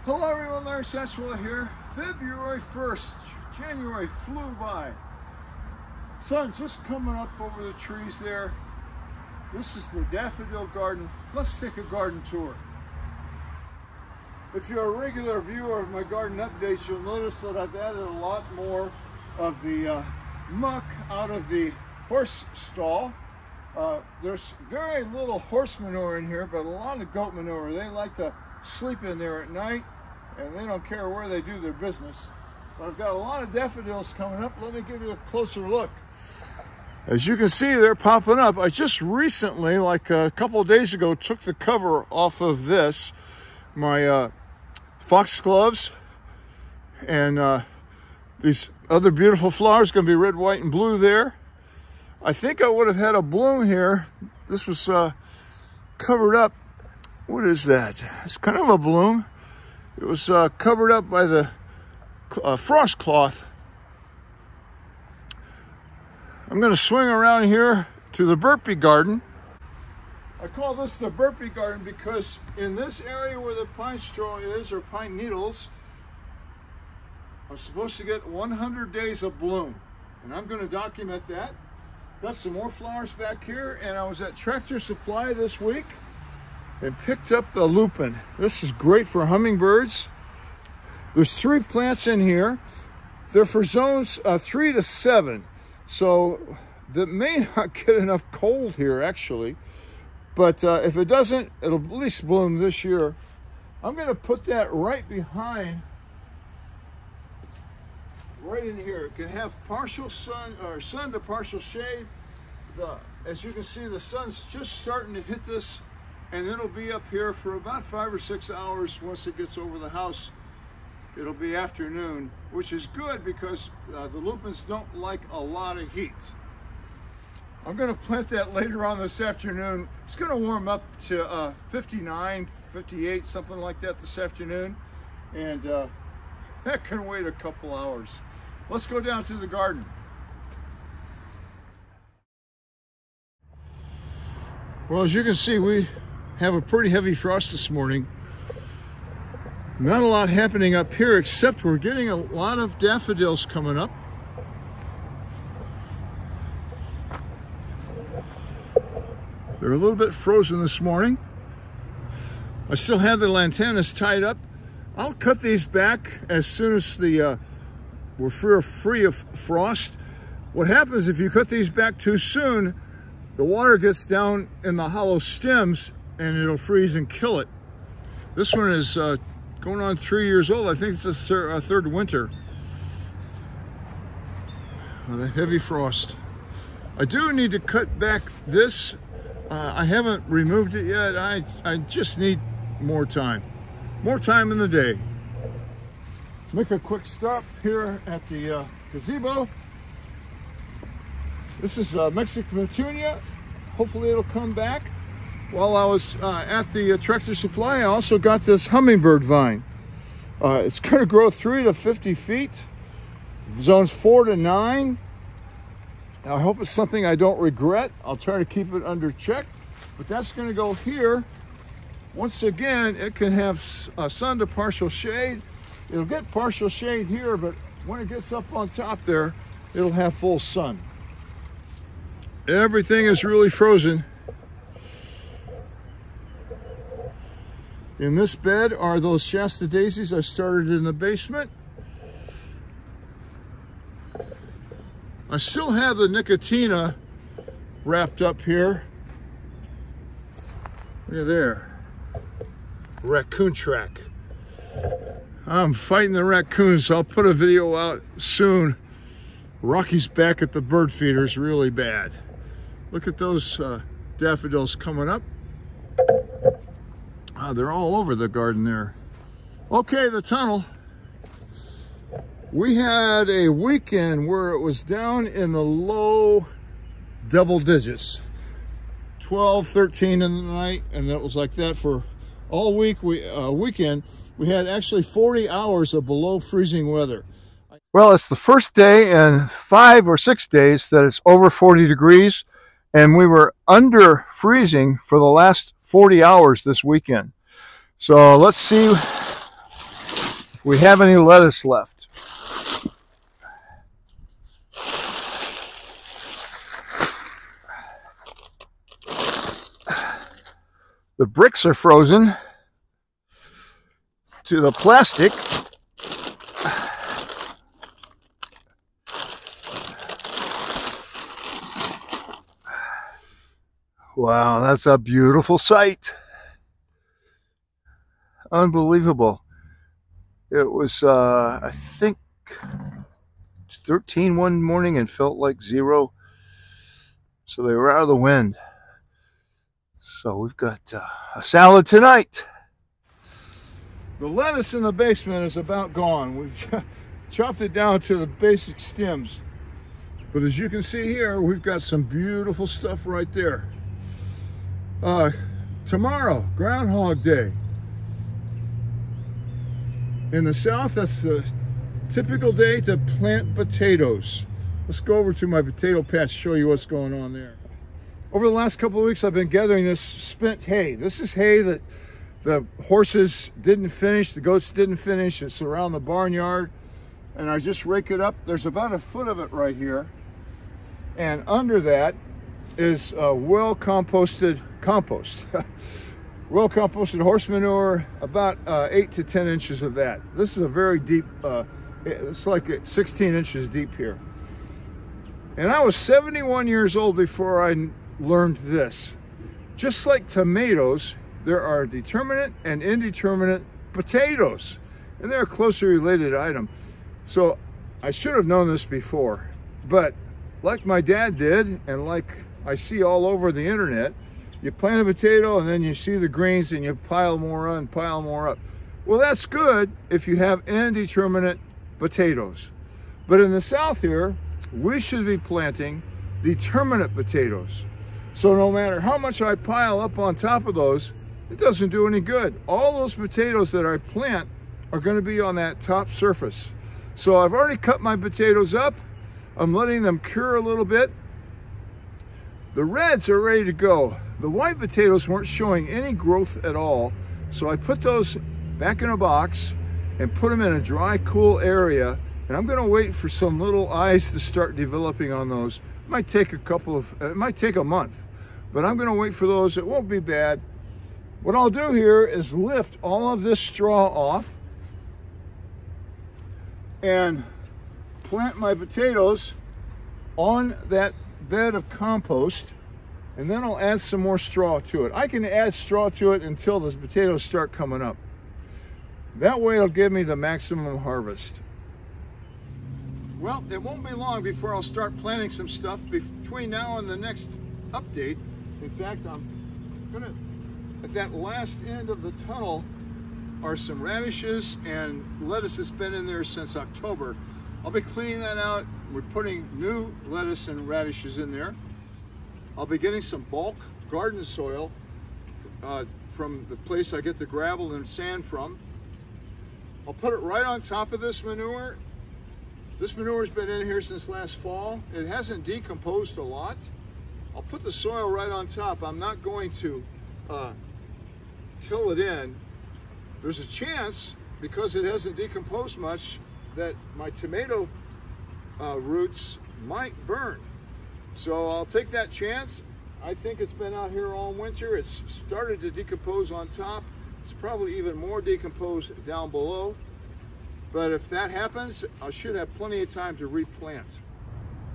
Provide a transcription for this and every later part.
Hello everyone, Larry Satchwell here. February 1st, January flew by. Sun just coming up over the trees there. This is the daffodil garden. Let's take a garden tour. If you're a regular viewer of my garden updates, you'll notice that I've added a lot more of the muck out of the horse stall. There's very little horse manure in here, but a lot of goat manure. They like to sleep in there at night, and they don't care where they do their business. But I've got a lot of daffodils coming up. Let me give you a closer look. As you can see, they're popping up. I just recently, like a couple of days ago, took the cover off of this, my foxgloves, and these other beautiful flowers, going to be red, white, and blue there. I think I would have had a bloom here. This was covered up. What is that? It's kind of a bloom. It was covered up by the frost cloth. I'm going to swing around here to the burpee garden. I call this the burpee garden because in this area where the pine straw is, or pine needles, I'm supposed to get 100 days of bloom. And I'm going to document that. Got some more flowers back here, and I was at Tractor Supply this week and picked up the lupin. This is great for hummingbirds. There's 3 plants in here. They're for zones 3 to 7. So that may not get enough cold here actually, but if it doesn't, it'll at least bloom this year. I'm going to put that right behind, right in here. It can have partial sun or sun to partial shade. As you can see, the sun's just starting to hit this, and it'll be up here for about 5 or 6 hours. Once it gets over the house, it'll be afternoon, which is good because the lupins don't like a lot of heat. I'm going to plant that later on this afternoon. It's going to warm up to 59, 58, something like that this afternoon, and that can wait a couple hours. Let's go down to the garden. Well, as you can see, we have a pretty heavy frost this morning. Not a lot happening up here, except we're getting a lot of daffodils coming up. They're a little bit frozen this morning. I still have the lantanas tied up. I'll cut these back as soon as we're free of frost. What happens if you cut these back too soon, the water gets down in the hollow stems and it'll freeze and kill it. This one is going on 3 years old. I think it's a third winter with a heavy frost. I do need to cut back this. I haven't removed it yet. I just need more time in the day. Make a quick stop here at the gazebo. This is Mexican petunia. Hopefully it'll come back. While I was at the Tractor Supply, I also got this hummingbird vine. It's going to grow 3 to 50 feet, zones 4 to 9. I hope it's something I don't regret. I'll try to keep it under check, but that's going to go here. Once again, it can have sun to partial shade. It'll get partial shade here, but when it gets up on top there, it'll have full sun. Everything is really frozen. In this bed are those Shasta daisies I started in the basement. I still have the Nicotina wrapped up here. Look at there. Raccoon track. I'm fighting the raccoons. I'll put a video out soon. Rocky's back at the bird feeders really bad. Look at those daffodils coming up. They're all over the garden there. Okay, the tunnel. We had a weekend where it was down in the low double digits. 12, 13 in the night, and it was like that for all week. Weekend, we had actually 40 hours of below freezing weather. Well, it's the first day in 5 or 6 days that it's over 40 degrees, and we were under freezing for the last 40 hours this weekend. So let's see we have any lettuce left. The bricks are frozen to the plastic. Wow, that's a beautiful sight. Unbelievable. It was, I think, 13 one morning and felt like 0. So they were out of the wind. So we've got a salad tonight. The lettuce in the basement is about gone. We've chopped it down to the basic stems. But as you can see here, we've got some beautiful stuff right there. Tomorrow, Groundhog Day. In the South, that's the typical day to plant potatoes. Let's go over to my potato patch, show you what's going on there. Over the last couple of weeks, I've been gathering this spent hay. This is hay that the horses didn't finish, the goats didn't finish. It's around the barnyard, and I just rake it up. There's about a foot of it right here, and under that is well-composted compost. Well-composted horse manure, about 8 to 10 inches of that. This is a very deep, it's like 16 inches deep here. And I was 71 years old before I learned this. Just like tomatoes, there are determinate and indeterminate potatoes, and they're a closely related item. So I should have known this before, but like my dad did, and like I see all over the internet, you plant a potato and then you see the greens and you pile more on, pile more up. Well, that's good if you have indeterminate potatoes. But in the South here, we should be planting determinate potatoes. So no matter how much I pile up on top of those, it doesn't do any good. All those potatoes that I plant are going to be on that top surface. So I've already cut my potatoes up. I'm letting them cure a little bit. The reds are ready to go. The white potatoes weren't showing any growth at all. So I put those back in a box and put them in a dry, cool area. And I'm going to wait for some little eyes to start developing on those. It might take it might take a month, but I'm going to wait for those. It won't be bad. What I'll do here is lift all of this straw off and plant my potatoes on that bed of compost, and then I'll add some more straw to it. I can add straw to it until the potatoes start coming up. That way it'll give me the maximum harvest. Well, it won't be long before I'll start planting some stuff between now and the next update. In fact, I'm gonna, at that last end of the tunnel are some radishes and lettuce that's been in there since October. I'll be cleaning that out. We're putting new lettuce and radishes in there. I'll be getting some bulk garden soil from the place I get the gravel and sand from. I'll put it right on top of this manure. This manure's been in here since last fall. It hasn't decomposed a lot. I'll put the soil right on top. I'm not going to till it in. There's a chance, because it hasn't decomposed much, that my tomato roots might burn. So I'll take that chance. I think it's been out here all winter. It's started to decompose on top. It's probably even more decomposed down below. But if that happens, I should have plenty of time to replant.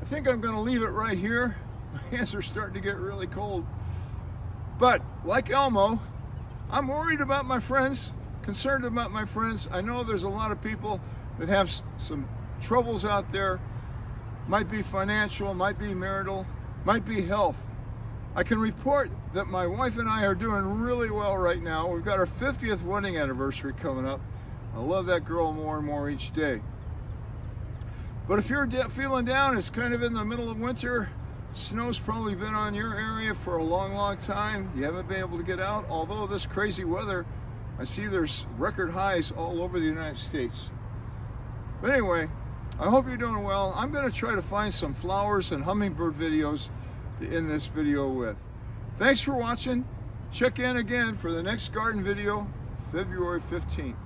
I think I'm going to leave it right here. My hands are starting to get really cold. But like Elmo, I'm worried about my friends, concerned about my friends. I know there's a lot of people that have some troubles out there. Might be financial, might be marital, might be health. I can report that my wife and I are doing really well right now. We've got our 50th wedding anniversary coming up. I love that girl more and more each day. But if you're feeling down, it's kind of in the middle of winter. Snow's probably been on your area for a long, long time. You haven't been able to get out. Although this crazy weather, I see there's record highs all over the United States. But anyway, I hope you're doing well. I'm going to try to find some flowers and hummingbird videos to end this video with. Thanks for watching. Check in again for the next garden video, February 15th.